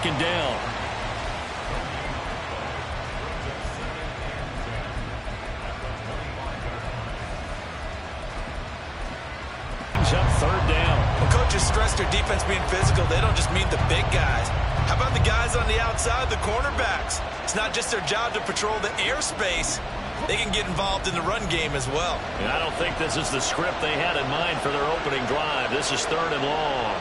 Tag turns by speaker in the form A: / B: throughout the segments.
A: second down. Up third down.
B: When coaches stress their defense being physical, they don't just mean the big guys. How about the guys on the outside, the cornerbacks? It's not just their job to patrol the airspace. They can get involved in the run game as well.
A: And I don't think this is the script they had in mind for their opening drive. This is third and long.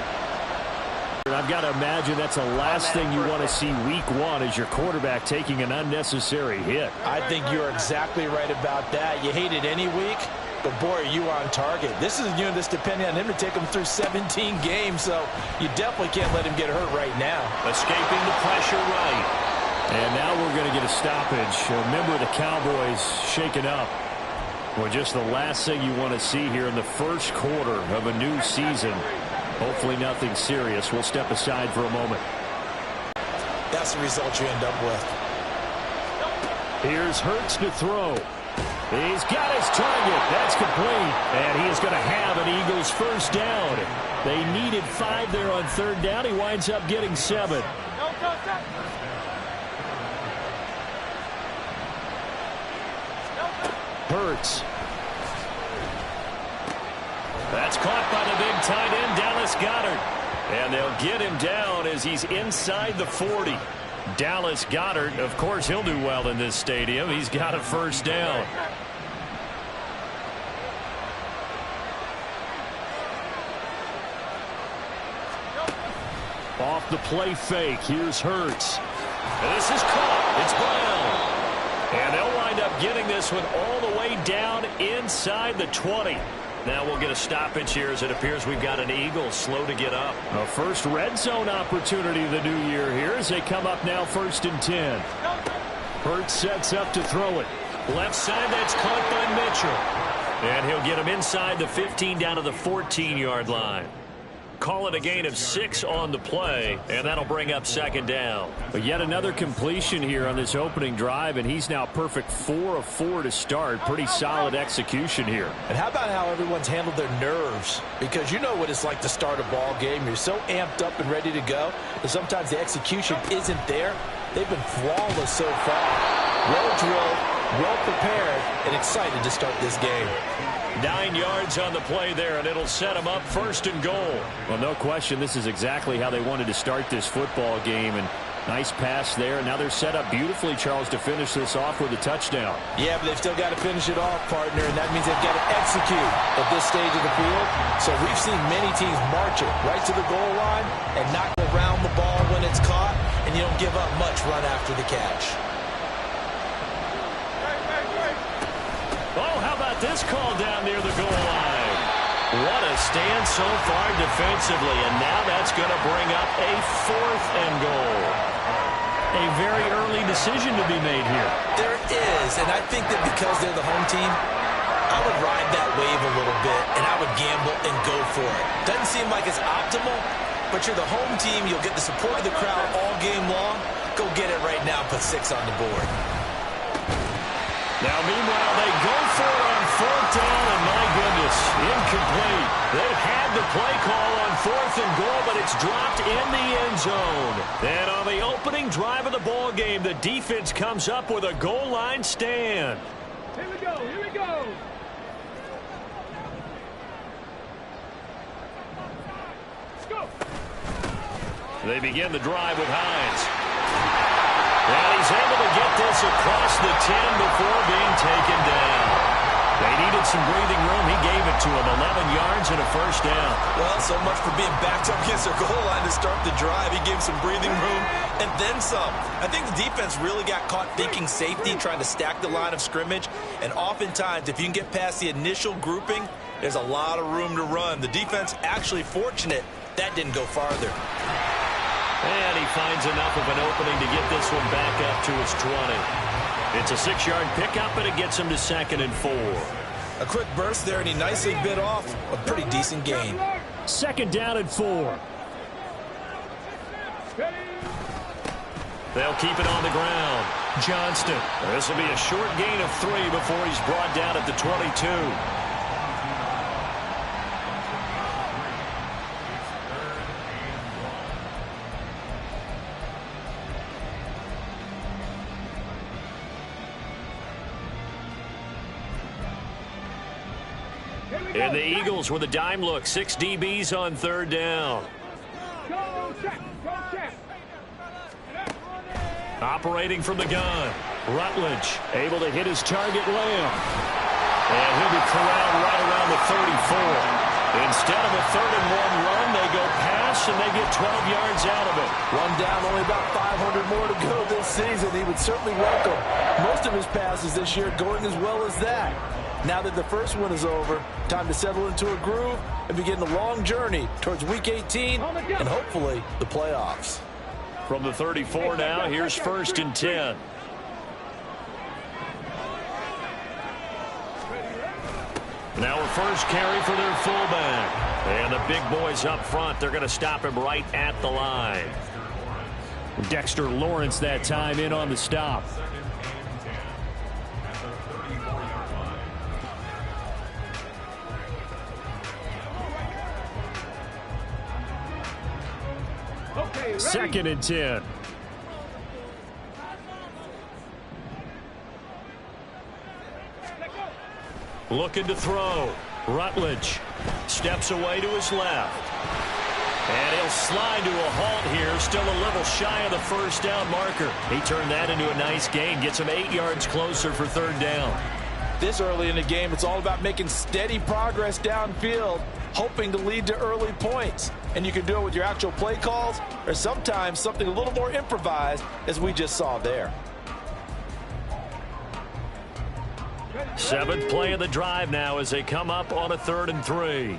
A: I've got to imagine that's the last thing you want to see week one is your quarterback taking an unnecessary hit.
C: I think you're exactly right about that. You hate it any week, but boy, are you on target. This is a unit that's depending on him to take him through 17 games, so you definitely can't let him get hurt right now.
A: Escaping the pressure right. And now we're going to get a stoppage. A member of the Cowboys shaken up. Well, just the last thing you want to see here in the first quarter of a new season. Hopefully nothing serious. We'll step aside for a moment.
C: That's the result you end up with.
A: Here's Hurts to throw. He's got his target. That's complete. And he is going to have an Eagles first down. They needed 5 there on third down. He winds up getting 7. Hurts. That's caught by the big tight end, Dallas Goedert. And they'll get him down as he's inside the 40. Dallas Goedert, of course, he'll do well in this stadium. He's got a first down. Off the play fake. Here's Hurts. This is caught. It's Brown. And they'll wind up getting this one all the way down inside the 20. Now we'll get a stoppage here as it appears we've got an Eagle slow to get up. A first red zone opportunity the new year here as they come up now 1st and 10. Hurts sets up to throw it. Left side, that's caught by Mitchell. And he'll get him inside the 15 down to the 14-yard line. Call it a gain of 6 on the play, and that'll bring up second down. But yet another completion here on this opening drive, and he's now perfect 4 of 4 to start. Pretty solid execution here.
C: And how about how everyone's handled their nerves? Because you know what it's like to start a ball game. You're so amped up and ready to go, but sometimes the execution isn't there. They've been flawless so far. Well drilled, well prepared, and excited to start this game.
A: 9 yards on the play there, and it'll set them up 1st and goal. Well, no question, this is exactly how they wanted to start this football game. And nice pass there. And now they're set up beautifully, Charles, to finish this off with a touchdown.
C: Yeah, but they've still got to finish it off, partner, and that means they've got to execute at this stage of the field. So we've seen many teams march it right to the goal line and not go around the ball when it's caught, and you don't give up much run after the catch.
A: Oh, how about this call down near the goal line? What a stand so far defensively, and now that's going to bring up a 4th and goal. A very early decision to be made here.
C: There is, and I think that because they're the home team, I would ride that wave a little bit, and I would gamble and go for it. Doesn't seem like it's optimal, but you're the home team. You'll get the support of the crowd all game long. Go get it right now. Put 6 on the board.
A: Now, meanwhile, they go for it on 4th down, and my goodness, incomplete. They've had the play call on 4th and goal, but it's dropped in the end zone. And on the opening drive of the ball game, the defense comes up with a goal line stand.
D: Here we go, here we go. Let's go.
A: They begin the drive with Hines. And he's able to get this across the 10 before being taken down. They needed some breathing room. He gave it to him. 11 yards and a first down.
B: Well, so much for being backed up against their goal line to start the drive. He gave some breathing room and then some. I think the defense really got caught thinking safety, trying to stack the line of scrimmage. And oftentimes, if you can get past the initial grouping, there's a lot of room to run. The defense actually fortunate that didn't go farther.
A: And he finds enough of an opening to get this one back up to his 20. It's a 6-yard pickup, and it gets him to 2nd and 4.
B: A quick burst there, and he nicely bit off a pretty decent gain.
A: 2nd down and 4. They'll keep it on the ground. Johnston. This will be a short gain of 3 before he's brought down at the 22. And the Eagles with a dime look. 6 DBs on third down.
D: Go check. Go check.
A: Operating from the gun. Rutledge able to hit his target, Lamb. And he'll be corralled right around the 34. Instead of a 3rd-and-1 run, they go pass, and they get 12 yards out of it.
C: One down, only about 500 more to go this season. He would certainly welcome most of his passes this year going as well as that. Now that the first one is over, time to settle into a groove and begin the long journey towards Week 18 and hopefully the playoffs.
A: From the 34 now, here's 1st and 10. Now a first carry for their fullback. And the big boys up front, they're going to stop him right at the line. Dexter Lawrence that time in on the stop.
D: Okay,
A: 2nd and 10. Looking to throw. Rutledge steps away to his left. And he'll slide to a halt here. Still a little shy of the first down marker. He turned that into a nice gain. Gets him 8 yards closer for 3rd down.
C: This early in the game, it's all about making steady progress downfield, hoping to lead to early points. And you can do it with your actual play calls or sometimes something a little more improvised, as we just saw there.
A: 7th play of the drive now as they come up on a 3rd and 3.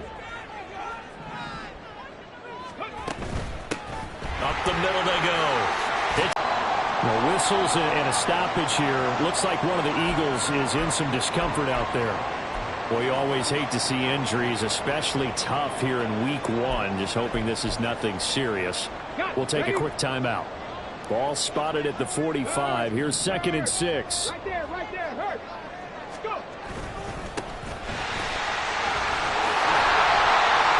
A: Up the middle they go. Well, whistles and a stoppage here. Looks like one of the Eagles is in some discomfort out there. Well, you always hate to see injuries, especially tough here in week 1. Just hoping this is nothing serious. We'll take a quick timeout. Ball spotted at the 45. Here's 2nd and 6.
D: Right there, hurt. Let's go.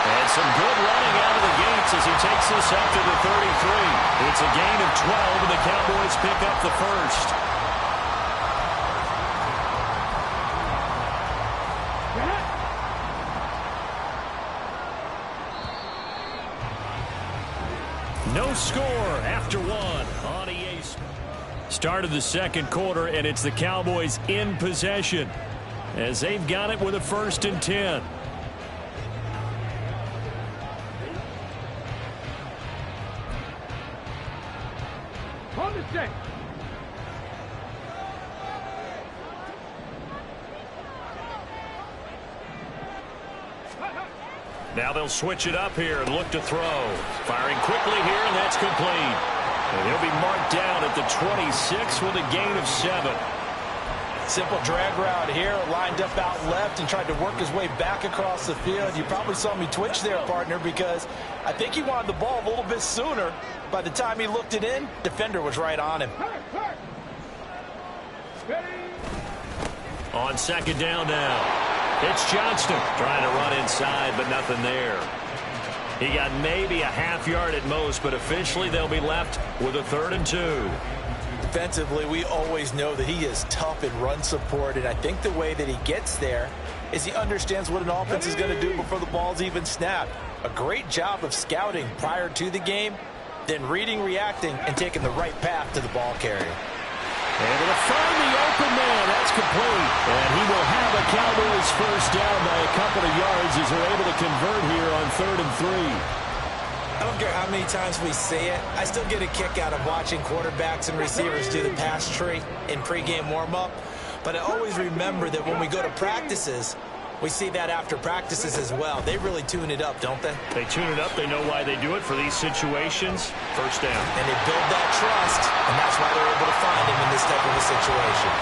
A: And some good running out of the gates as he takes this up to the 33. It's a gain of 12, and the Cowboys pick up the first. No score after 1 on EA. Start of the 2nd quarter, and it's the Cowboys in possession as they've got it with a 1st and 10.
D: On the set.
A: Now they'll switch it up here and look to throw. Firing quickly here, and that's complete. And he'll be marked down at the 26 with a gain of 7.
C: Simple drag route here, lined up out left and tried to work his way back across the field. You probably saw me twitch there, partner, because I think he wanted the ball a little bit sooner. By the time he looked it in, defender was right on him.
A: On 2nd down now. It's Johnston trying to run inside, but nothing there. He got maybe a half yard at most, but officially they'll be left with a 3rd and 2.
C: Defensively, we always know that he is tough in run support, and I think the way that he gets there is he understands what an offense is going to do before the ball's even snapped. A great job of scouting prior to the game, then reading, reacting, and taking the right path to the ball carrier.
A: Able to find the open man. That's complete. And he will have a Cowboys first down by a couple of yards as they're able to convert here on 3rd and 3.
C: I don't care how many times we say it, I still get a kick out of watching quarterbacks and receivers do the pass tree in pregame warm-up. But I always remember that when we go to practices, we see that after practices as well. They really tune it up, don't they?
A: They tune it up. They know why they do it for these situations. First down.
C: And they build that trust, and that's why they're able to find him in this type of a situation.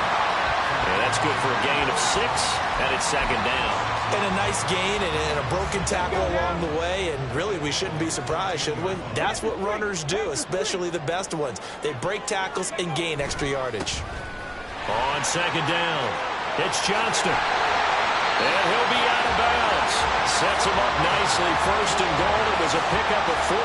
A: And that's good for a gain of 6, and it's 2nd down.
C: And a nice gain and a broken tackle along the way, and really we shouldn't be surprised, should we? That's what runners do, especially the best ones. They break tackles and gain extra yardage.
A: On 2nd down, it's Johnston. And he'll be out of bounds. Sets him up nicely. 1st and goal. It was a pickup of 14.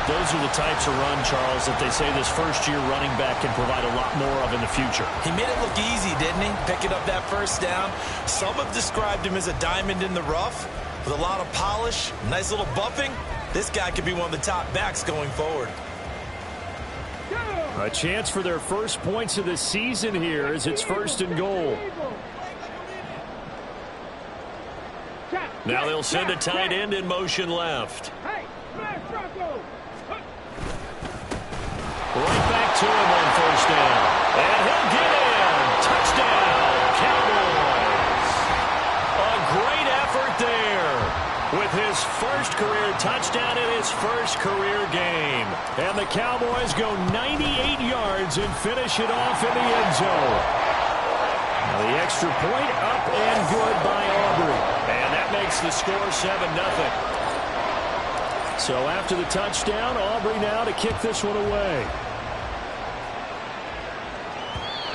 A: Those are the types of run, Charles, that they say this first-year running back can provide a lot more of in the future.
C: He made it look easy, didn't he? Picking up that first down. Some have described him as a diamond in the rough with a lot of polish, nice little buffing. This guy could be one of the top backs going forward.
A: A chance for their first points of the season here as it's 1st and goal. Now they'll send a tight end in motion left.
D: Hey, smash Bronco.
A: Right back to him on 1st down. And he'll get in. Touchdown, Cowboys. A great effort there with his first career touchdown in his first career game. And the Cowboys go 98 yards and finish it off in the end zone. Now the extra point up and good by Aubrey. And that makes the score 7-0. So after the touchdown, Aubrey now to kick this one away.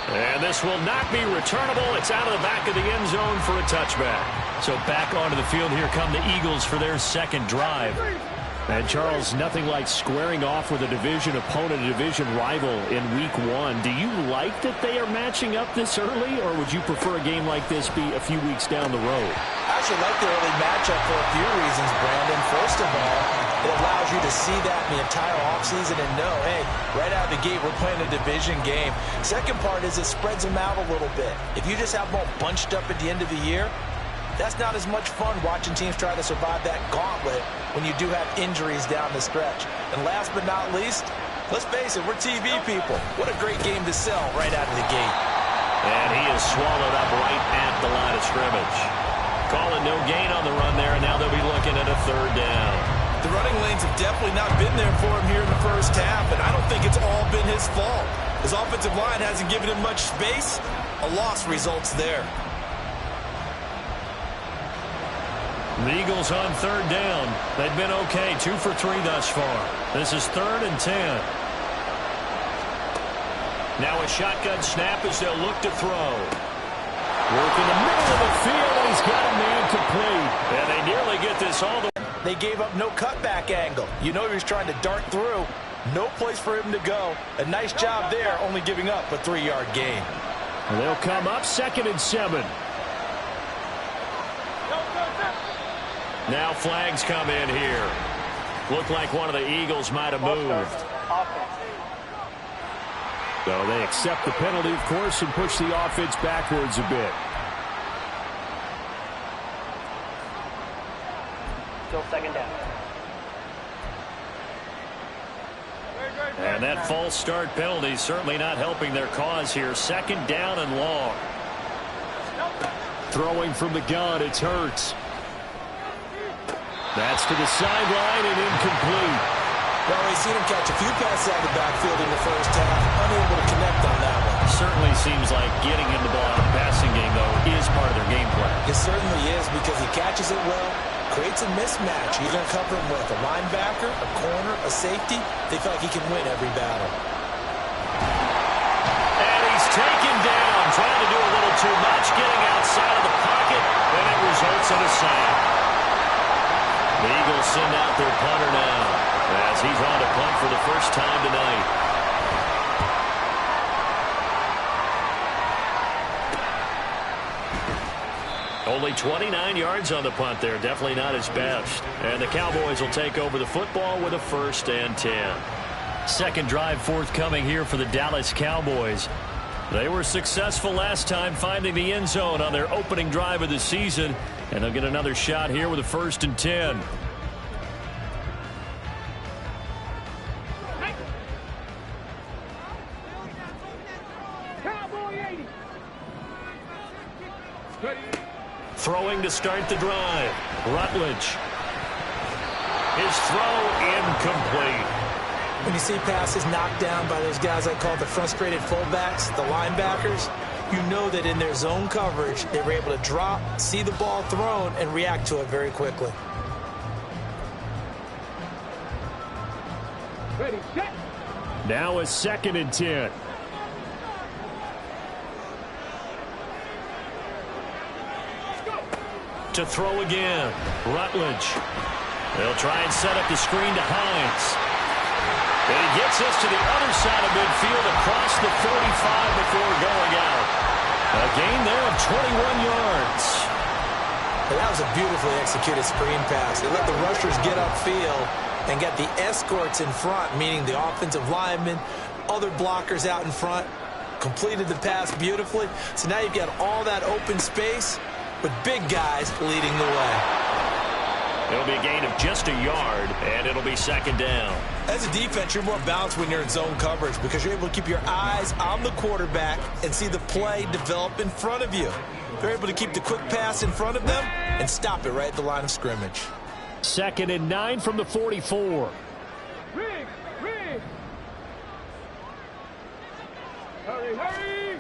A: And this will not be returnable. It's out of the back of the end zone for a touchback. So back onto the field, here come the Eagles for their second drive. And Charles, nothing like squaring off with a division opponent, a division rival in week 1. Do you like that they are matching up this early, or would you prefer a game like this be a few weeks down the road?
C: I actually like the early matchup for a few reasons, Brandon. First of all, it allows you to see that in the entire offseason and know, hey, right out of the gate, we're playing a division game. Second part is it spreads them out a little bit. If you just have them all bunched up at the end of the year, that's not as much fun watching teams try to survive that gauntlet when you do have injuries down the stretch. And last but not least, let's face it, we're TV people. What a great game to sell right out of the gate.
A: And he is swallowed up right at the line of scrimmage. Calling no gain on the run there, and now they'll be looking at a 3rd down.
B: The running lanes have definitely not been there for him here in the first half, and I don't think it's all been his fault. His offensive line hasn't given him much space. A loss results there.
A: The Eagles on 3rd down. They've been okay, 2 for 3 thus far. This is 3rd and 10. Now a shotgun snap as they'll look to throw. Work in the middle of the field, and he's got a man complete. And they nearly get this all the way.
C: They gave up no cutback angle. You know he was trying to dart through. No place for him to go. A nice job there, only giving up a 3-yard gain.
A: And they'll come up 2nd and 7. Now flags come in here. Looked like one of the Eagles might have moved. So they accept the penalty, of course, and push the offense backwards a bit.
E: Still 2nd down.
A: And that false start penalty certainly not helping their cause here. 2nd down and long. Throwing from the gun, it's Hurts. That's to the sideline and incomplete.
C: Well, we've seen him catch a few passes out of the backfield in the first half. Unable to connect on that one.
A: Certainly seems like getting him the ball out of the passing game, though, is part of their game plan.
C: It certainly is because he catches it well, creates a mismatch. You're going to cover him with a linebacker, a corner, a safety. They feel like he can win every battle.
A: And he's taken down, trying to do a little too much, getting outside of the pocket, and it results in a sack. The Eagles send out their punter now as he's on to punt for the first time tonight. Only 29 yards on the punt there. Definitely not his best. And the Cowboys will take over the football with a 1st and 10. Second drive forthcoming here for the Dallas Cowboys. They were successful last time finding the end zone on their opening drive of the season. And they'll get another shot here with a 1st and 10. Throwing to start the drive. Rutledge. His throw incomplete.
C: When you see passes knocked down by those guys I call the frustrated fullbacks, the linebackers, you know that in their zone coverage, they were able to drop, see the ball thrown, and react to it very quickly.
D: Ready, set.
A: Now a 2nd and 10. To throw again. Rutledge. They'll try and set up the screen to Hines. And he gets this to the other side of midfield across the 45 before going out. A gain there of 21 yards.
C: And that was a beautifully executed screen pass. They let the rushers get upfield and get the escorts in front, meaning the offensive linemen, other blockers out in front, completed the pass beautifully. So now you've got all that open space with big guys leading the way.
A: It'll be a gain of just a yard, and it'll be second down.
B: As a defense, you're more balanced when you're in zone coverage because you're able to keep your eyes on the quarterback and see the play develop in front of you. They're able to keep the quick pass in front of them and stop it right at the line of scrimmage.
A: 2nd and 9 from the 44.
D: Rig! Hurry!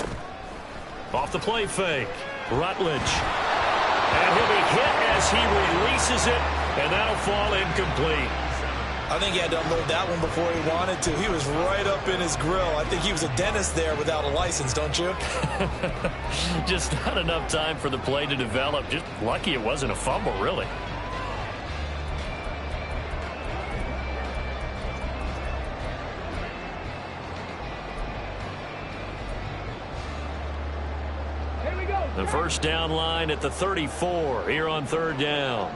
A: Off the play fake. Rutledge. And he'll be hit as he releases it, and that'll fall incomplete.
B: I think he had to unload that one before he wanted to. He was right up in his grill. I think he was a dentist there without a license, don't you?
A: Just not enough time for the play to develop. Just lucky it wasn't a fumble, really. The first down line at the 34 here on 3rd down.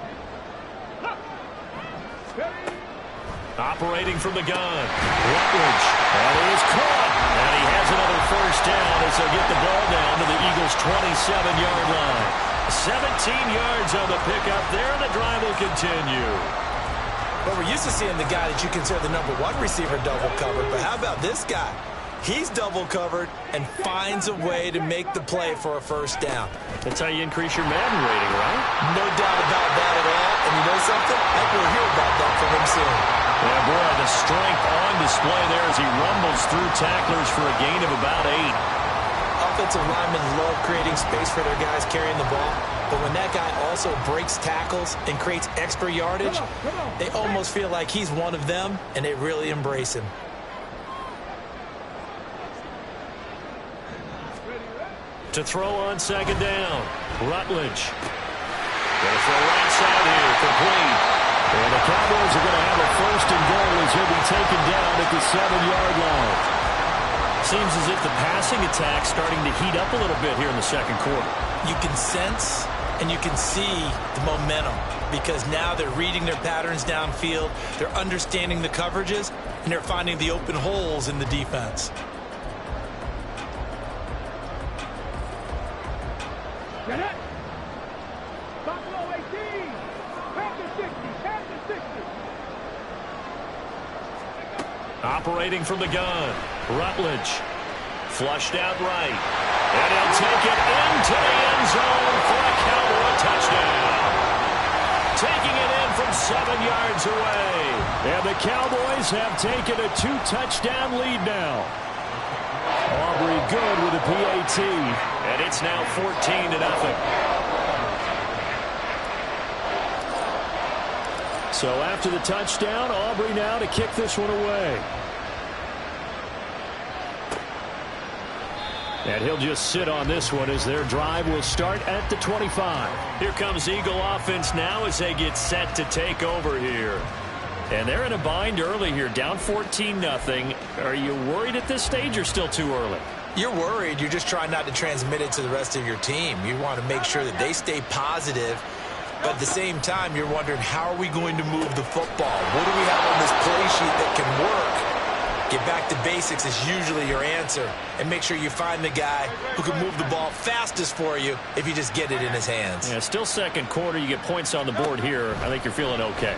A: Operating from the gun. Rutledge. And it is caught. And he has another first down as they'll get the ball down to the Eagles' 27-yard line. 17 yards on the pickup there, and the drive will continue.
B: Well, we're used to seeing the guy that you consider the #1 receiver double covered, but how about this guy? He's double covered and finds a way to make the play for a first down.
A: That's how you increase your Madden rating, right?
B: No doubt about that at all. And you know something? I think we'll hear about that from him soon.
A: Yeah, boy, the strength on display there as he rumbles through tacklers for a gain of about 8.
C: Offensive linemen love creating space for their guys carrying the ball. But when that guy also breaks tackles and creates extra yardage, they almost feel like he's one of them, and they really embrace him.
A: To throw on 2nd down. Rutledge. Going to throw right side here. Complete. And the Cowboys are going to have a 1st and goal as he'll be taken down at the 7-yard line. Seems as if the passing attack's starting to heat up a little bit here in the 2nd quarter.
B: You can sense and you can see the momentum because now they're reading their patterns downfield, they're understanding the coverages, and they're finding the open holes in the defense.
D: Get it! Buffalo 18! Panther 60! Panther 60!
A: Operating from the gun. Rutledge. Flushed out right. And he'll take it into the end zone for a Cowboy touchdown. Taking it in from 7 yards away. And the Cowboys have taken a 2-touchdown lead now. Aubrey good with a PAT. And it's now 14-0. So after the touchdown, Aubrey now to kick this one away. And he'll just sit on this one as their drive will start at the 25. Here comes Eagle offense now as they get set to take over here. And they're in a bind early here, down 14-0. Are you worried at this stage or still too early?
B: You're worried. You're just trying not to transmit it to the rest of your team. You want to make sure that they stay positive. But at the same time, you're wondering, how are we going to move the football? What do we have on this play sheet that can work? Get back to basics is usually your answer. And make sure you find the guy who can move the ball fastest for you if you just get it in his hands.
A: Yeah, still 2nd quarter. You get points on the board here. I think you're feeling okay.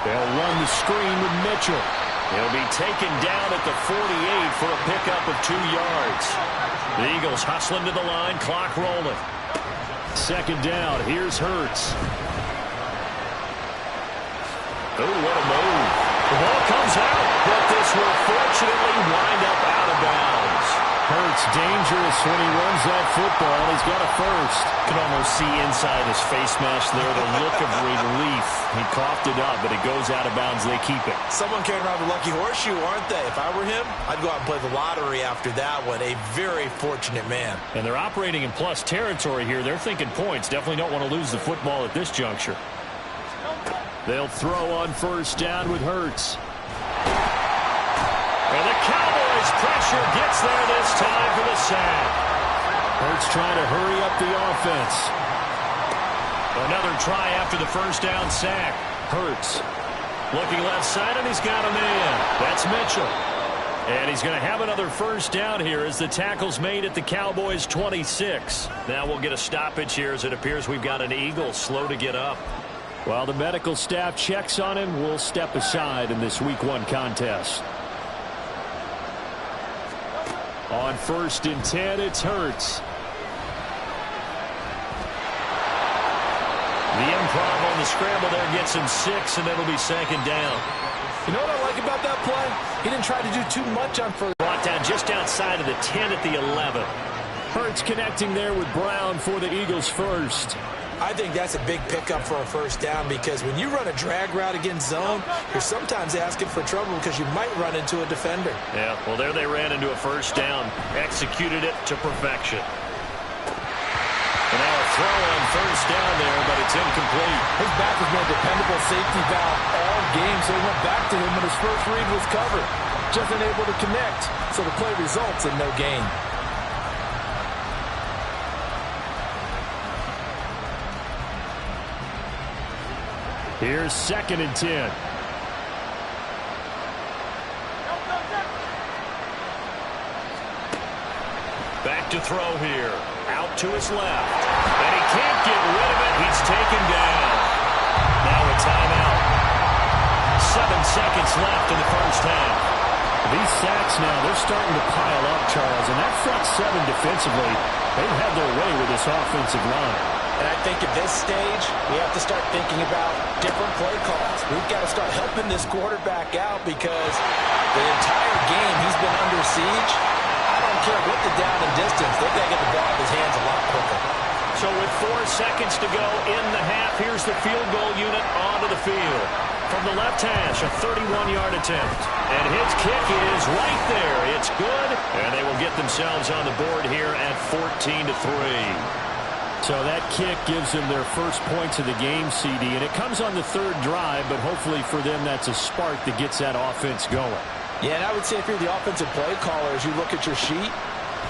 A: They'll run the screen with Mitchell. He'll be taken down at the 48 for a pickup of 2 yards. The Eagles hustling to the line, clock rolling. 2nd down, here's Hurts. Oh, what a move. The ball comes out, but this will fortunately wind up out of bounds. Hurts dangerous when he runs that football. He's got a 1st. Can almost see inside his face mask there the look of relief. He coughed it up, but it goes out of bounds. They keep it.
B: Someone carrying around the lucky horseshoe, aren't they? If I were him, I'd go out and play the lottery after that one. A very fortunate man.
A: And they're operating in plus territory here. They're thinking points. Definitely don't want to lose the football at this juncture. They'll throw on first down with Hurts. And the Cowboys' pressure gets there this time for the sack. Hurts trying to hurry up the offense. Another try after the first down sack. Hurts looking left side, and he's got a man. That's Mitchell. And he's going to have another first down here as the tackle's made at the Cowboys' 26. Now we'll get a stoppage here as it appears we've got an Eagle slow to get up. While the medical staff checks on him, we'll step aside in this Week 1 contest. On 1st and 10, it's Hurts. The improv on the scramble there gets him 6, and it'll be 2nd down.
C: You know what I like about that play? He didn't try to do too much on first.
A: Brought down just outside of the 10 at the 11. Hurts connecting there with Brown for the Eagles first.
C: I think that's a big pickup for a first down because when you run a drag route against zone, you're sometimes asking for trouble because you might run into a defender.
A: Yeah, well, there they ran into a first down. Executed it to perfection. And now a throw on first down there, but it's incomplete.
C: His back has been a dependable safety valve all game, so he went back to him when his first read was covered. Just unable to connect, so the play results in no gain.
A: Here's 2nd and 10. Back to throw here. Out to his left. And he can't get rid of it. He's taken down. Now a timeout. 7 seconds left in the first half. These sacks now, they're starting to pile up, Charles. And that front 7 defensively, they've had their way with this offensive line.
C: And I think at this stage, we have to start thinking about different play calls. We've got to start helping this quarterback out because the entire game he's been under siege. I don't care what the down and distance. They've got to get the ball out of his hands a lot quicker.
A: So with 4 seconds to go in the half, here's the field goal unit onto the field. From the left hash, a 31-yard attempt. And his kick is right there. It's good. And they will get themselves on the board here at 14-3. So that kick gives them their first points of the game, CD, and it comes on the 3rd drive, but hopefully for them that's a spark that gets that offense going.
C: Yeah, and I would say if you're the offensive play caller, as you look at your sheet,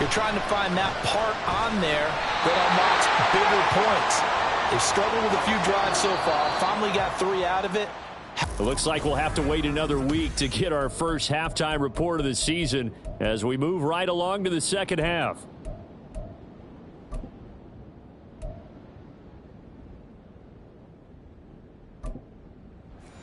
C: you're trying to find that part on there that unlocks bigger points. They've struggled with a few drives so far, finally got 3 out of it.
A: It looks like we'll have to wait another week to get our first halftime report of the season as we move right along to the second half.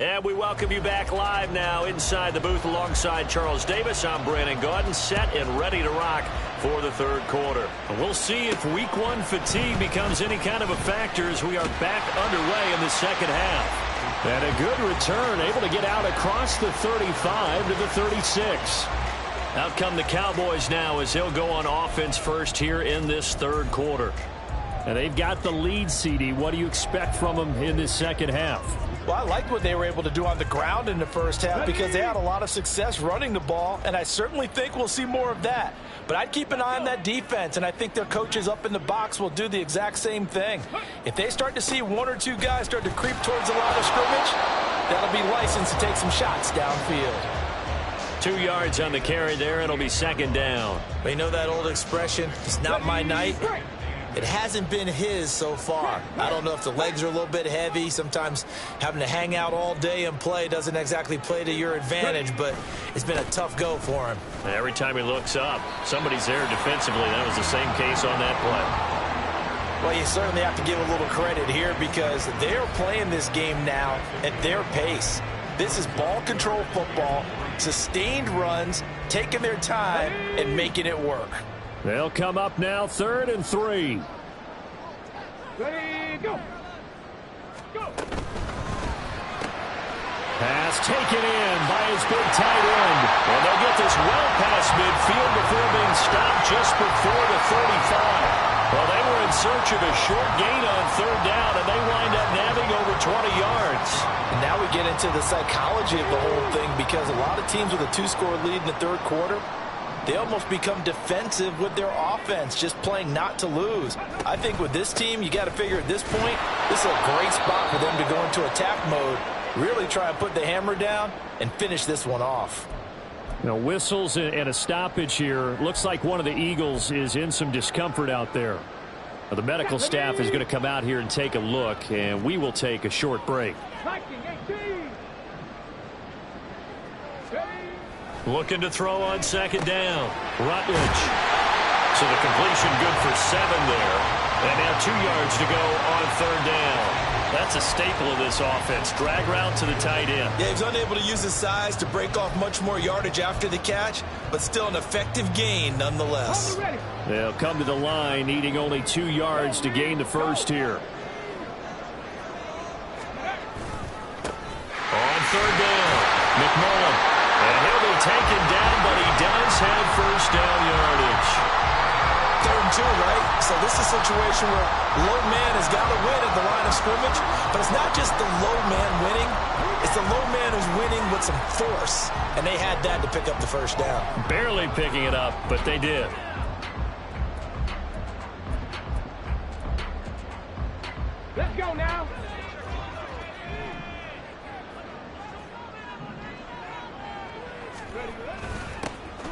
A: And we welcome you back live now inside the booth alongside Charles Davis. I'm Brandon Gaudin, set and ready to rock for the 3rd quarter. And we'll see if Week 1 fatigue becomes any kind of a factor as we are back underway in the second half. And a good return, able to get out across the 35 to the 36. Out come the Cowboys now as they'll go on offense first here in this 3rd quarter. And they've got the lead, CD. What do you expect from them in this second half?
C: Well, I liked what they were able to do on the ground in the first half because they had a lot of success running the ball, and I certainly think we'll see more of that. But I'd keep an eye on that defense, and I think their coaches up in the box will do the exact same thing. If they start to see 1 or 2 guys start to creep towards the line of scrimmage, that'll be licensed to take some shots downfield.
A: 2 yards on the carry there. It'll be 2nd down.
C: But you know that old expression, it's not my night? It hasn't been his so far. I don't know if the legs are a little bit heavy. Sometimes having to hang out all day and play doesn't exactly play to your advantage, but it's been a tough go for him.
A: Every time he looks up, somebody's there defensively. That was the same case on that play.
C: Well, you certainly have to give a little credit here because they're playing this game now at their pace. This is ball control football, sustained runs, taking their time and making it work.
A: They'll come up now 3rd and 3.
D: Ready, go. Go.
A: Pass taken in by his big tight end. And they'll get this well past midfield before being stopped just before the 35. Well, they were in search of a short gain on 3rd down, and they wind up nabbing over 20 yards.
C: And now we get into the psychology of the whole thing because a lot of teams with a 2-score lead in the 3rd quarter, they almost become defensive with their offense, just playing not to lose. I think with this team, you got to figure at this point, this is a great spot for them to go into attack mode Really try and put the hammer down and finish this one off.
A: You know, whistles and a stoppage here. Looks like one of the Eagles is in some discomfort out there. Now, the medical staff is going to come out here and take a look, and we will take a short break. Looking to throw on second down. Rutledge. So the completion good for 7 there. And now 2 yards to go on third down. That's a staple of this offense. Drag route to the tight end.
B: Yeah, he was unable to use his size to break off much more yardage after the catch, but still an effective gain nonetheless.
A: They'll come to the line, needing only 2 yards to gain the first here. On third down, McMullen. And he'll be taken down, but he does have first down yardage.
B: 3rd and 2, right? So this is a situation where low man has got to win at the line of scrimmage, but it's not just the low man winning. It's the low man who's winning with some force, and they had that to pick up the first down.
A: Barely picking it up, but they did.
D: Let's go now.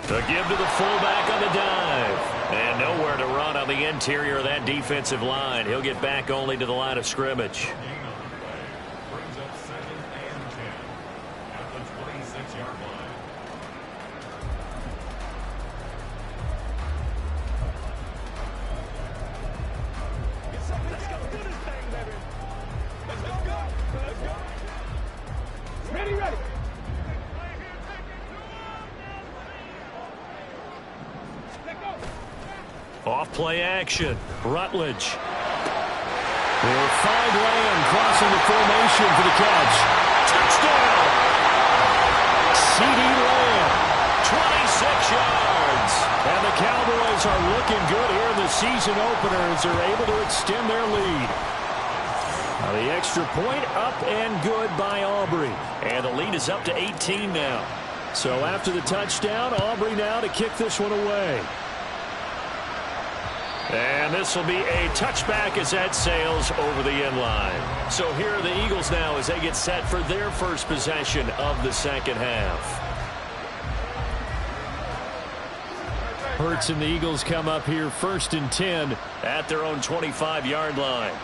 A: To give to the fullback on the dive. And nowhere to run on the interior of that defensive line. He'll get back only to the line of scrimmage.
E: Brings up 2nd and 10 at the 26-yard line.
D: Let's go do this thing, baby. Let's go. Let's go. Ready, ready.
A: Off play action. Rutledge. They'll find Lamb crossing the formation for the catch. Touchdown! C.D. Lamb. 26 yards. And the Cowboys are looking good here in the season opener as they're able to extend their lead. Now the extra point up and good by Aubrey. And the lead is up to 18 now. So after the touchdown, Aubrey now to kick this one away. And this will be a touchback as that sails over the end line. So here are the Eagles now as they get set for their first possession of the second half. Hurts and the Eagles come up here 1st and 10 at their own 25-yard line.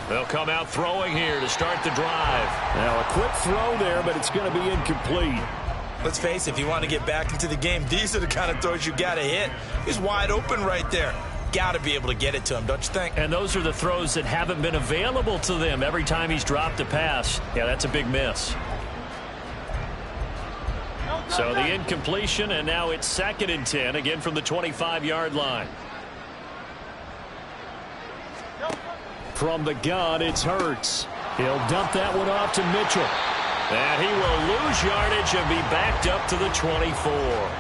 A: They'll come out throwing here to start the drive. Now a quick throw there, but it's going to be incomplete.
B: Let's face it, if you want to get back into the game, these are the kind of throws you got to hit. He's wide open right there. Got to be able to get it to him, don't you think?
A: And those are the throws that haven't been available to them every time he's dropped a pass. Yeah, that's a big miss. So the incompletion, and now it's 2nd and 10, again from the 25-yard line. From the gun, it's Hurts. He'll dump that one off to Mitchell. And he will lose yardage and be backed up to the 24.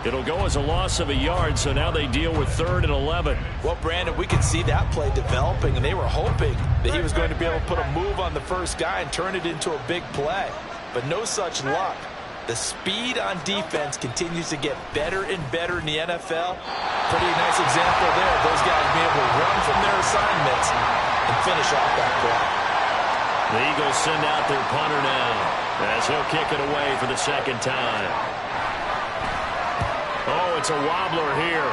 A: It'll go as a loss of a yard, so now they deal with 3rd and 11.
B: Well, Brandon, we could see that play developing, and they were hoping that he was going to be able to put a move on the first guy and turn it into a big play. But no such luck. The speed on defense continues to get better and better in the NFL. Pretty nice example there of those guys being able to run from their assignments and finish off that play.
A: The Eagles send out their punter now as he'll kick it away for the 2nd time. Oh, it's a wobbler here.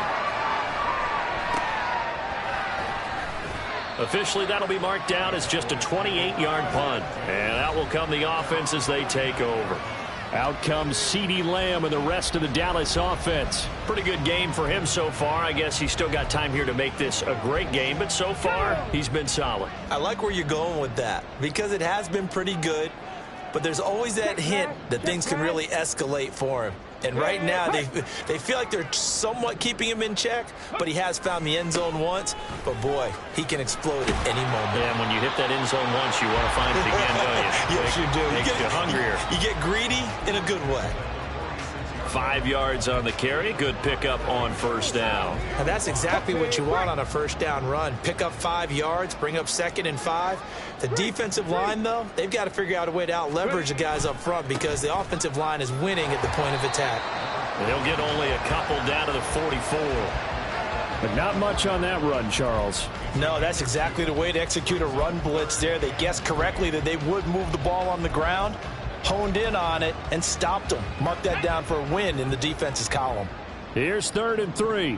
A: Officially, that'll be marked down as just a 28-yard punt. And out will come the offense as they take over. Out comes C.D. Lamb and the rest of the Dallas offense. Pretty good game for him so far. I guess he's still got time here to make this a great game, but so far, he's been solid.
B: I like where you're going with that because it has been pretty good, but there's always that hint that things can really escalate for him. And right now, they feel like they're somewhat keeping him in check, but he has found the end zone once. But, boy, he can explode at any moment.
A: And when you hit that end zone once, you want to find it again, don't you?
B: Yes, you do.
A: Makes you hungrier.
B: You get greedy in a good way.
A: 5 yards on the carry. Good pickup on first down.
B: And that's exactly what you want on a first down run. Pick up 5 yards, bring up 2nd and 5. The defensive line, though, they've got to figure out a way to out-leverage the guys up front because the offensive line is winning at the point of attack.
A: And they'll get only a couple down to the 44. But not much on that run, Charles.
C: No, that's exactly the way to execute a run blitz there. They guessed correctly that they would move the ball on the ground, honed in on it, and stopped them. Mark that down for a win in the defense's column.
A: Here's 3rd and 3.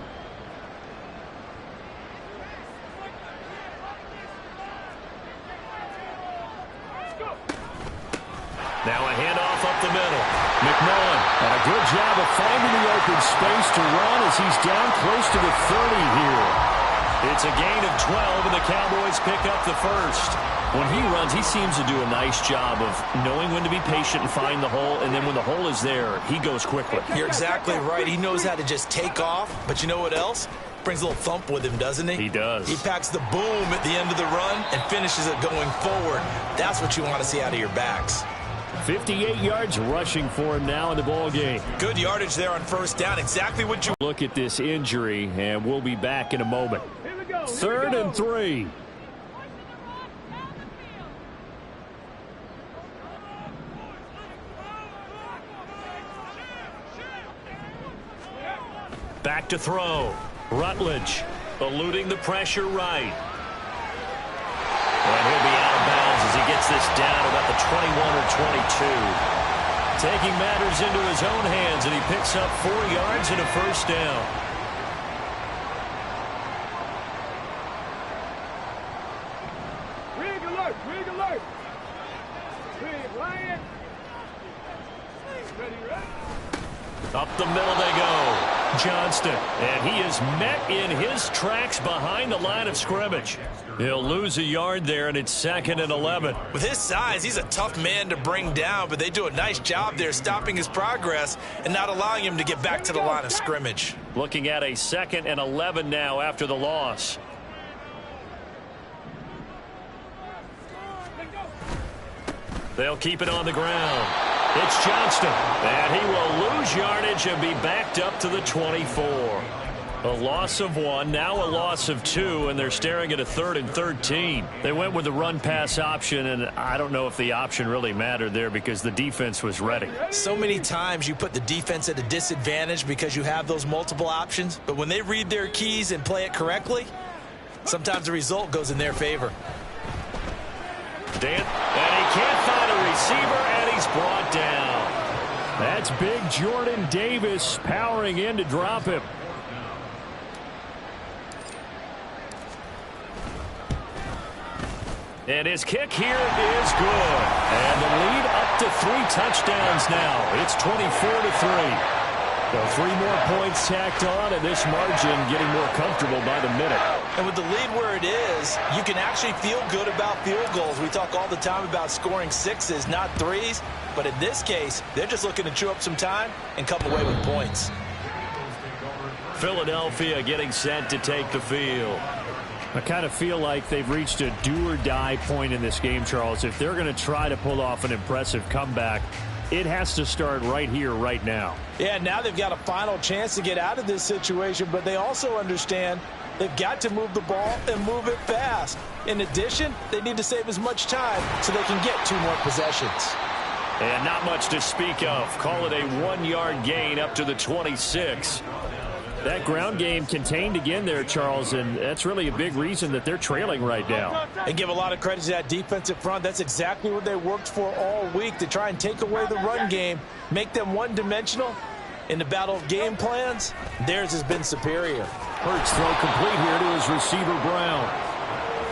A: Now a handoff up the middle. McMillan, and a good job of finding the open space to run as he's down close to the 30 here. It's a gain of 12, and the Cowboys pick up the first. When he runs, he seems to do a nice job of knowing when to be patient and find the hole, and then when the hole is there, he goes quickly.
C: You're exactly right. He knows how to just take off, but you know what else? Brings a little thump with him, doesn't he?
A: He does.
C: He packs the boom at the end of the run and finishes it going forward. That's what you want to see out of your backs.
A: 58 yards rushing for him now in the ball game.
C: Good yardage there on first down. Exactly what you
A: look at this injury, and we'll be back in a moment. 3rd and 3. Back to throw. Rutledge eluding the pressure right. And he'll be out of bounds as he gets this down about the 21 or 22. Taking matters into his own hands, and he picks up 4 yards and a first down.
D: Rig alert, rig alert. Rig, Ryan. Ready, ready.
A: Up the middle they go. Johnston, and he is met in his tracks behind the line of scrimmage. He'll lose a yard there, and it's 2nd and 11.
C: With his size, he's a tough man to bring down, but they do a nice job there stopping his progress and not allowing him to get back to the line of scrimmage.
A: Looking at a 2nd and 11 now after the loss. They'll keep it on the ground. It's Johnston, and he will lose yardage and be backed up to the 24. A loss of 1, now a loss of 2, and they're staring at a 3rd and 13. They went with the run-pass option, and I don't know if the option really mattered there because the defense was ready.
C: So many times you put the defense at a disadvantage because you have those multiple options, but when they read their keys and play it correctly, sometimes the result goes in their favor.
A: And he can't find a receiver, and he's brought down. That's big Jordan Davis powering in to drop him. And his kick here is good. And the lead up to 3 touchdowns now. It's 24-3. So 3 more points tacked on, and this margin getting more comfortable by the minute.
C: And with the lead where it is, you can actually feel good about field goals. We talk all the time about scoring 6s, not 3s. But in this case, they're just looking to chew up some time and come away with points.
A: Philadelphia getting set to take the field. I kind of feel like they've reached a do-or-die point in this game, Charles. If they're going to try to pull off an impressive comeback, it has to start right here, right now.
C: Yeah, now they've got a final chance to get out of this situation, but they also understand they've got to move the ball and move it fast. In addition, they need to save as much time so they can get 2 more possessions.
A: And not much to speak of. Call it a 1-yard gain up to the 26. That ground game contained again there, Charles, and that's really a big reason that they're trailing right now.
C: And give a lot of credit to that defensive front. That's exactly what they worked for all week, to try and take away the run game, make them one-dimensional. In the battle of game plans, theirs has been superior.
A: Hurts throw complete here to his receiver, Brown.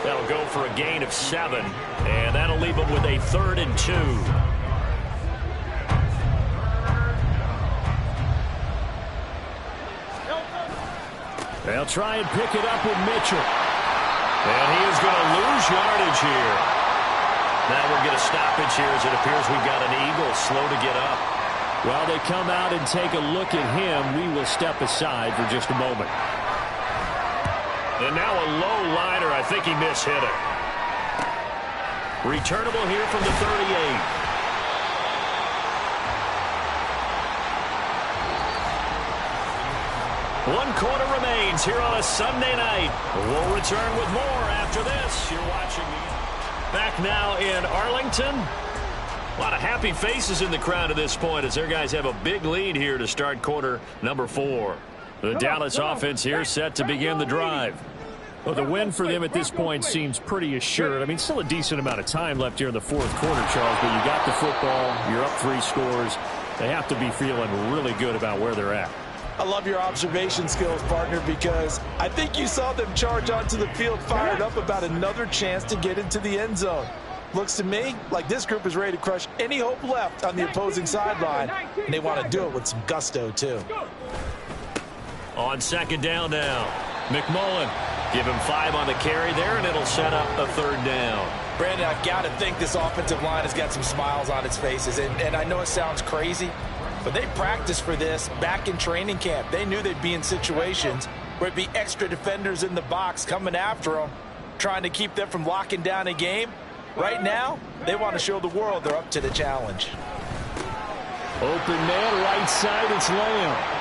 A: That'll go for a gain of 7, and that'll leave him with a 3rd and 2. They'll try and pick it up with Mitchell. And he is going to lose yardage here. Now we'll get a stoppage here as it appears we've got an Eagle slow to get up. While they come out and take a look at him, we will step aside for just a moment. And now a low liner. I think he mishit it. Returnable here from the 38. One quarter remains here on a Sunday night. We'll return with more after this. You're watching back now in Arlington. A lot of happy faces in the crowd at this point as their guys have a big lead here to start quarter number 4. The Dallas offense here set to begin the drive.
F: Well, the win for them at this point seems pretty assured. I mean, still a decent amount of time left here in the fourth quarter, Charles, but you got the football, you're up 3 scores. They have to be feeling really good about where they're at.
C: I love your observation skills, partner, because I think you saw them charge onto the field fired up about another chance to get into the end zone. Looks to me like this group is ready to crush any hope left on the opposing sideline, and they want to do it with some gusto, too.
A: On second down now, McMullen. Give him 5 on the carry there, and it'll set up a third down.
C: Brandon, I've got to think this offensive line has got some smiles on its faces, and I know it sounds crazy, but they practiced for this back in training camp. They knew they'd be in situations where it'd be extra defenders in the box coming after them, trying to keep them from locking down a game. Right now, they want to show the world they're up to the challenge.
F: Open man, right side, it's Lamb.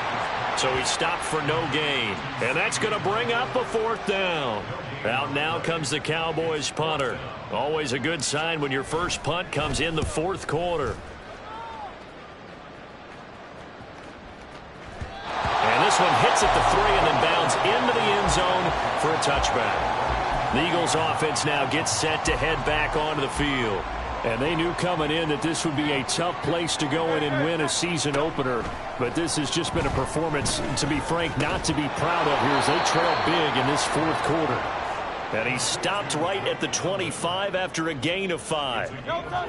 A: So he stopped for no gain. And that's going to bring up a fourth down. Out now comes the Cowboys punter. Always a good sign when your first punt comes in the fourth quarter. And this one hits at the 3 and then bounds into the end zone for a touchback. The Eagles offense now gets set to head back onto the field.
F: And they knew coming in that this would be a tough place to go in and win a season opener. But this has just been a performance, to be frank, not to be proud of here as they trail big in this fourth quarter.
A: And he stopped right at the 25 after a gain of 5.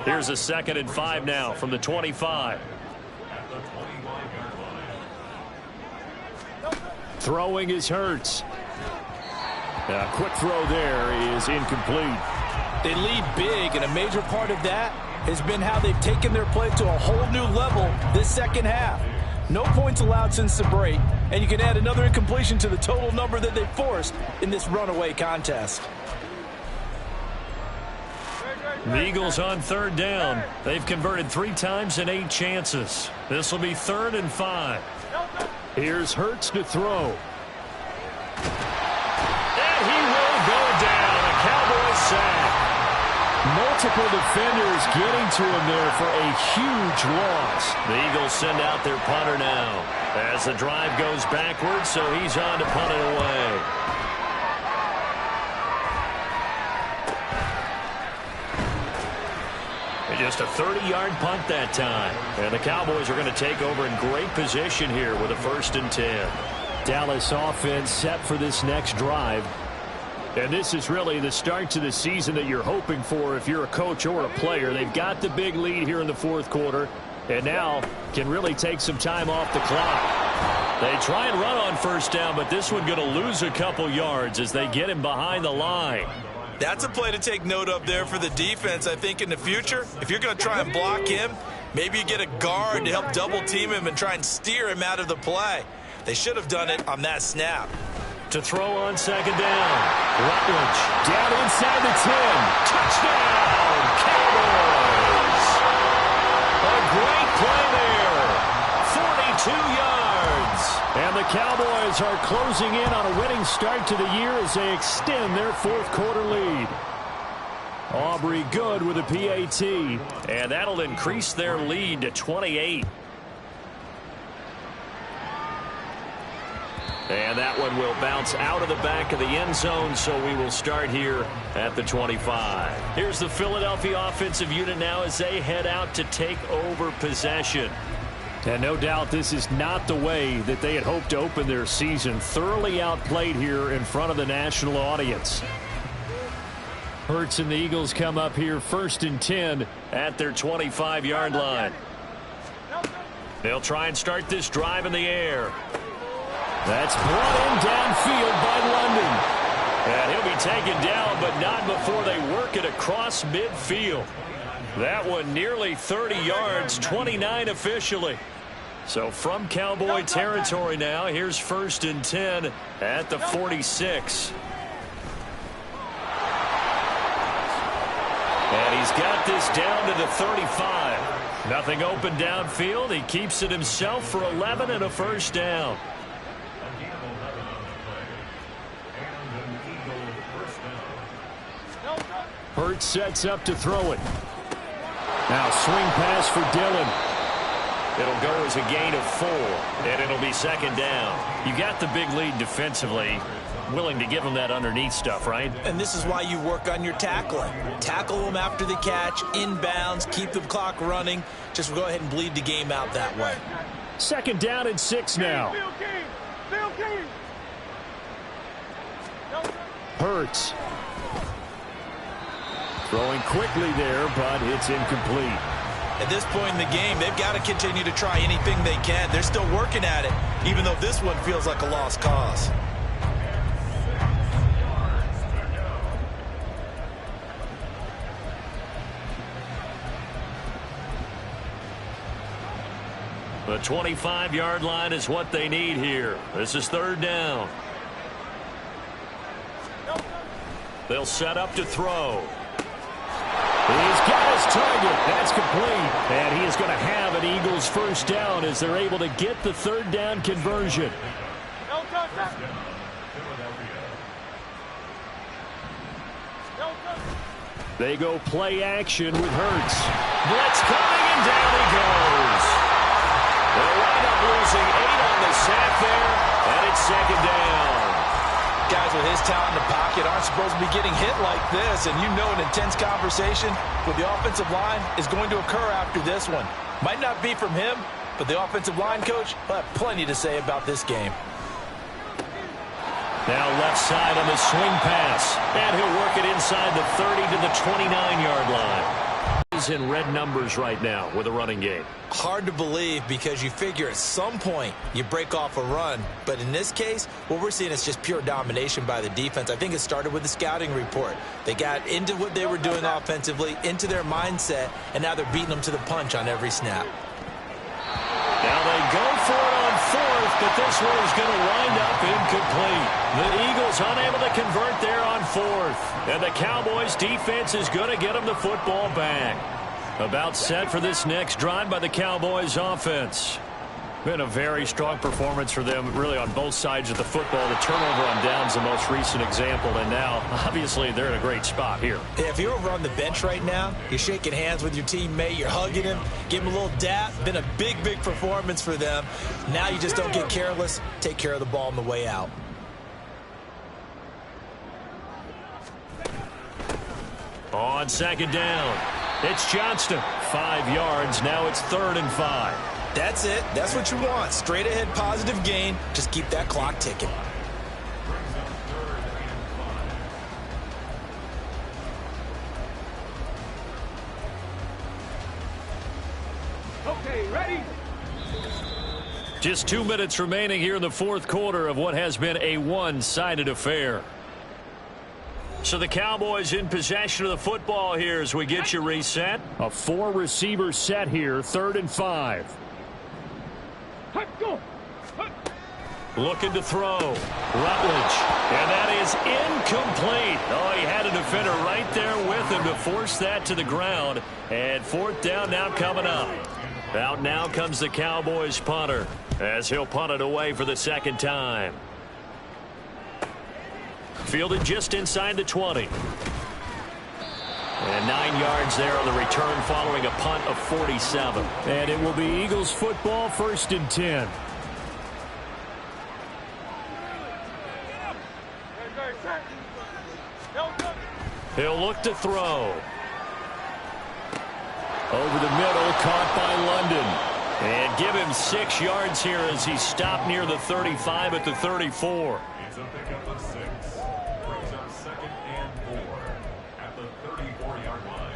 A: Here's a 2nd and 5 now from the 25.
F: Throwing is Hurts. A quick throw there is incomplete.
C: They lead big, and a major part of that has been how they've taken their play to a whole new level this second half. No points allowed since the break, and you can add another incompletion to the total number that they forced in this runaway contest.
A: The Eagles on third down. They've converted 3 times in 8 chances. This will be 3rd and 5.
F: Here's Hurts to throw.
A: And he will go down. A Cowboys sack.
F: Multiple defenders getting to him there for a huge loss.
A: The Eagles send out their punter now as the drive goes backwards, so he's on to punt it away. And just a 30-yard punt that time. And the Cowboys are going to take over in great position here with a 1st and 10.
F: Dallas offense set for this next drive. And this is really the start to the season that you're hoping for if you're a coach or a player. They've got the big lead here in the fourth quarter, and now can really take some time off the clock. They try and run on first down, but this one going to lose a couple yards as they get him behind the line.
B: That's a play to take note of there for the defense, I think, in the future. If you're going to try and block him, maybe you get a guard to help double-team him and try and steer him out of the play. They should have done it on that snap.
A: To throw on second down.
F: Rutledge down inside the 10.
A: Touchdown, Cowboys. A great play there. 42 yards.
F: And the Cowboys are closing in on a winning start to the year as they extend their fourth quarter lead. Aubrey Good with a PAT.
A: And that'll increase their lead to 28. And that one will bounce out of the back of the end zone, so we will start here at the 25. Here's the Philadelphia offensive unit now as they head out to take over possession.
F: And no doubt this is not the way that they had hoped to open their season. Thoroughly outplayed here in front of the national audience. Hurts and the Eagles come up here 1st and 10
A: at their 25-yard line. They'll try and start this drive in the air.
F: That's brought in downfield by London.
A: And he'll be taken down, but not before they work it across midfield. That one nearly 30 yards, 29 officially. So from Cowboy territory now, here's 1st and 10 at the 46. And he's got this down to the 35. Nothing open downfield. He keeps it himself for 11 and a first down.
F: Hurts sets up to throw it. Now swing pass for Dillon.
A: It'll go as a gain of 4, and it'll be second down. You got the big lead defensively. Willing to give them that underneath stuff, right?
C: And this is why you work on your tackling. Tackle them after the catch, inbounds, keep the clock running. Just go ahead and bleed the game out that way.
F: Second down and 6 now. Hurts. Throwing quickly there, but it's incomplete.
C: At this point in the game, they've got to continue to try anything they can. They're still working at it, even though this one feels like a lost cause.
A: The 25-yard line is what they need here. This is third down. They'll set up to throw.
F: He's got his target. That's complete. And he is going to have an Eagles first down as they're able to get the third down conversion. They go play action with Hurts.
A: Blitz coming, and down he goes. They'll wind up losing 8 on the sack there, and it's second down.
C: Guys with his talent in the pocket aren't supposed to be getting hit like this, and you know an intense conversation with the offensive line is going to occur after this one. Might not be from him, but the offensive line coach will have plenty to say about this game.
A: Now left side on the swing pass, and he'll work it inside the 30 to the 29-yard line. He's in red numbers right now with a running game.
C: Hard to believe because you figure at some point you break off a run. But in this case, what we're seeing is just pure domination by the defense. I think it started with the scouting report. They got into what they were doing offensively, into their mindset, and now they're beating them to the punch on every snap.
A: Now they go for it on fourth, but this one is going to wind up incomplete. The Eagles unable to convert there on fourth. And the Cowboys defense is going to get them the football back. About set for this next drive by the Cowboys offense. Been a very strong performance for them, really, on both sides of the football. The turnover on downs the most recent example, and now, obviously, they're in a great spot here.
C: Yeah, if you're over on the bench right now, you're shaking hands with your teammate, you're hugging him, give him a little dap. Been a big, big performance for them. Now you just don't get careless. Take care of the ball on the way out.
A: On second down, it's Johnston. 5 yards, now it's 3rd and 5.
C: That's it. That's what you want. Straight ahead, positive gain. Just keep that clock ticking.
D: Okay, ready?
A: Just 2 minutes remaining here in the fourth quarter of what has been a one-sided affair. So the Cowboys in possession of the football here as we get you reset.
F: A 4-receiver set here, 3rd and 5.
A: Looking to throw. Rutledge. And that is incomplete. Oh, he had a defender right there with him to force that to the ground. And 4th down now coming up. Out now comes the Cowboys punter as he'll punt it away for the second time. Fielded just inside the 20. And 9 yards there on the return following a punt of 47.
F: And it will be Eagles football, 1st and 10.
A: He'll look to throw.
F: Over the middle, caught by London.
A: And give him 6 yards here as he stopped near the 35 at the 34.
E: It's a pickup of 6. Brings up 2nd and 4 at the 34-yard line.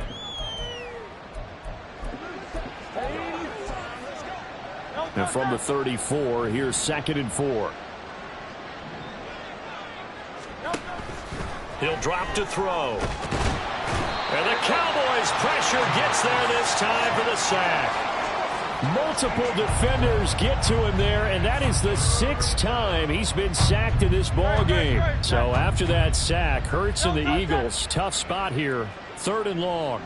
F: And from the 34, here's 2nd and 4.
A: He'll drop to throw. And the Cowboys pressure gets there this time for the sack.
F: Multiple defenders get to him there, and that is the 6th time he's been sacked in this ball game. So after that sack, Hurts and the Eagles, tough spot here, 3rd and long.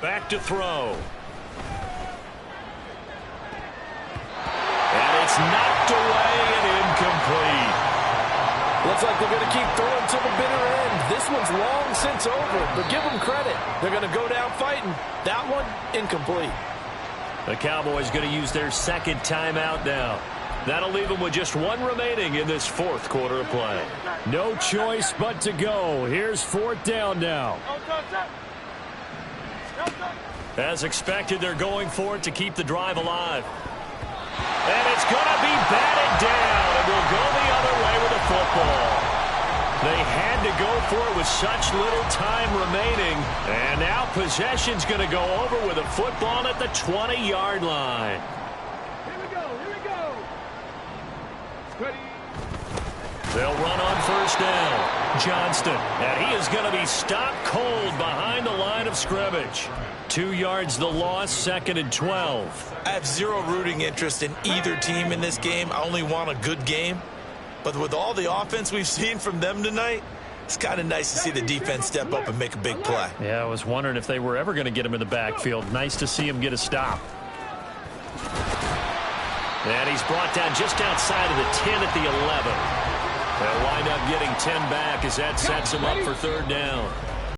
A: Back to throw. And it's knocked away and incomplete.
C: Looks like they're going to keep throwing to the bitter end. This one's long since over, but give them credit. They're going to go down fighting. That one, incomplete.
F: The Cowboys going to use their second timeout now. That'll leave them with just one remaining in this fourth quarter of play. No choice but to go. Here's fourth down now. As expected, they're going for it to keep the drive alive. And it's going to be batted down. It will go the other way with the football. They had to go for it with such little time remaining. And now possession's going to go over with a football at the 20-yard line.
D: Here we go. Ready.
F: They'll run on first down. Johnston. And he is going to be stopped cold behind the line of scrimmage. 2 yards the loss, 2nd and 12.
B: I have zero rooting interest in either team in this game. I only want a good game. But with all the offense we've seen from them tonight, it's kind of nice to see the defense step up and make a big play.
F: Yeah, I was wondering if they were ever going to get him in the backfield. Nice to see him get a stop. And he's brought down just outside of the 10 at the 11. They'll wind up getting 10 back as that sets him up for third down.